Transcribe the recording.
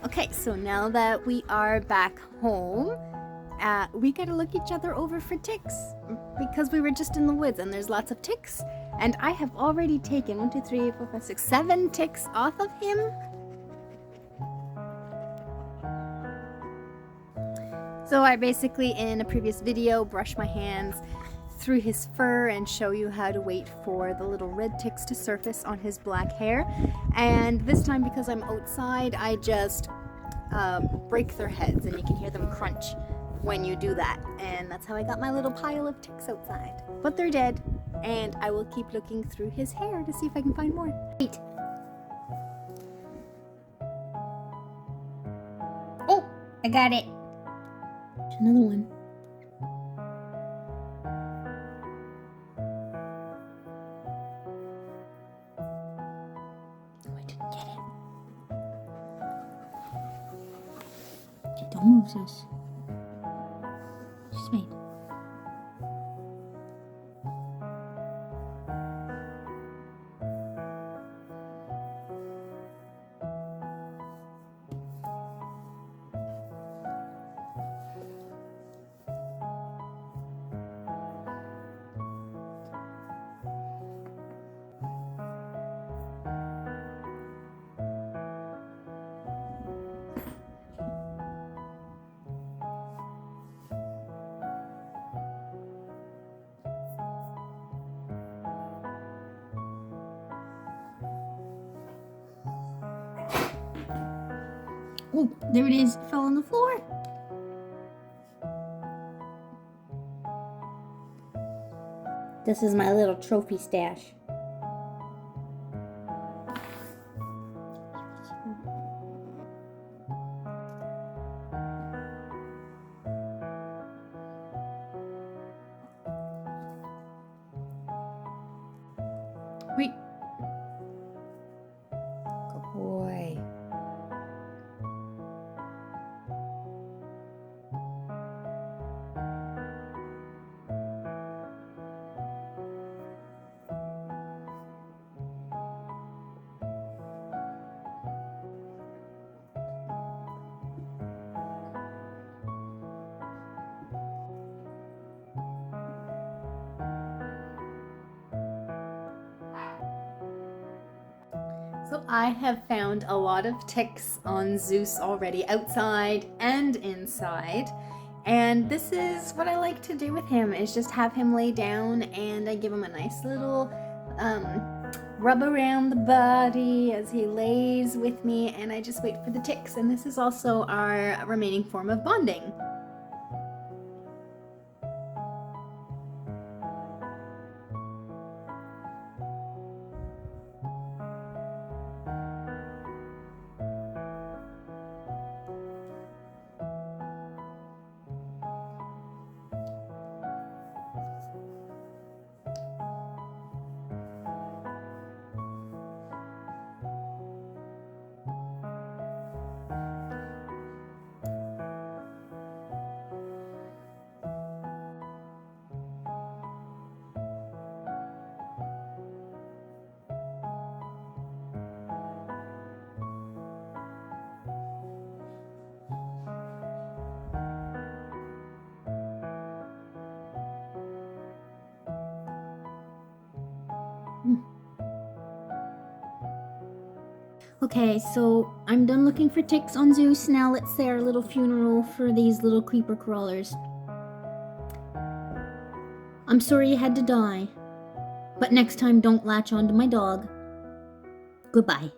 Okay, so now that we are back home, we gotta look each other over for ticks because we were just in the woods and there's lots of ticks. And I have already taken 1, 2, 3, 4, 5, 6, 7 ticks off of him. So I basically, in a previous video, brush my hands through his fur and show you how to wait for the little red ticks to surface on his black hair. And this time, because I'm outside, I just break their heads and you can hear them crunch when you do that. And that's how I got my little pile of ticks outside. But they're dead, and I will keep looking through his hair to see if I can find more. Wait. Oh, I got it. Another one. Oh, I didn't get it. Okay, don't move, sis. Just wait. Oh, there it is. It fell on the floor. This is my little trophy stash. Wait. Good boy. So I have found a lot of ticks on Zeus already, outside and inside. And this is what I like to do with him, is just have him lay down and I give him a nice little rub around the body as he lays with me, and I just wait for the ticks. And this is also our remaining form of bonding. Okay, so I'm done looking for ticks on Zeus. Now let's say our little funeral for these little creeper crawlers. I'm sorry you had to die, but next time don't latch onto my dog. Goodbye.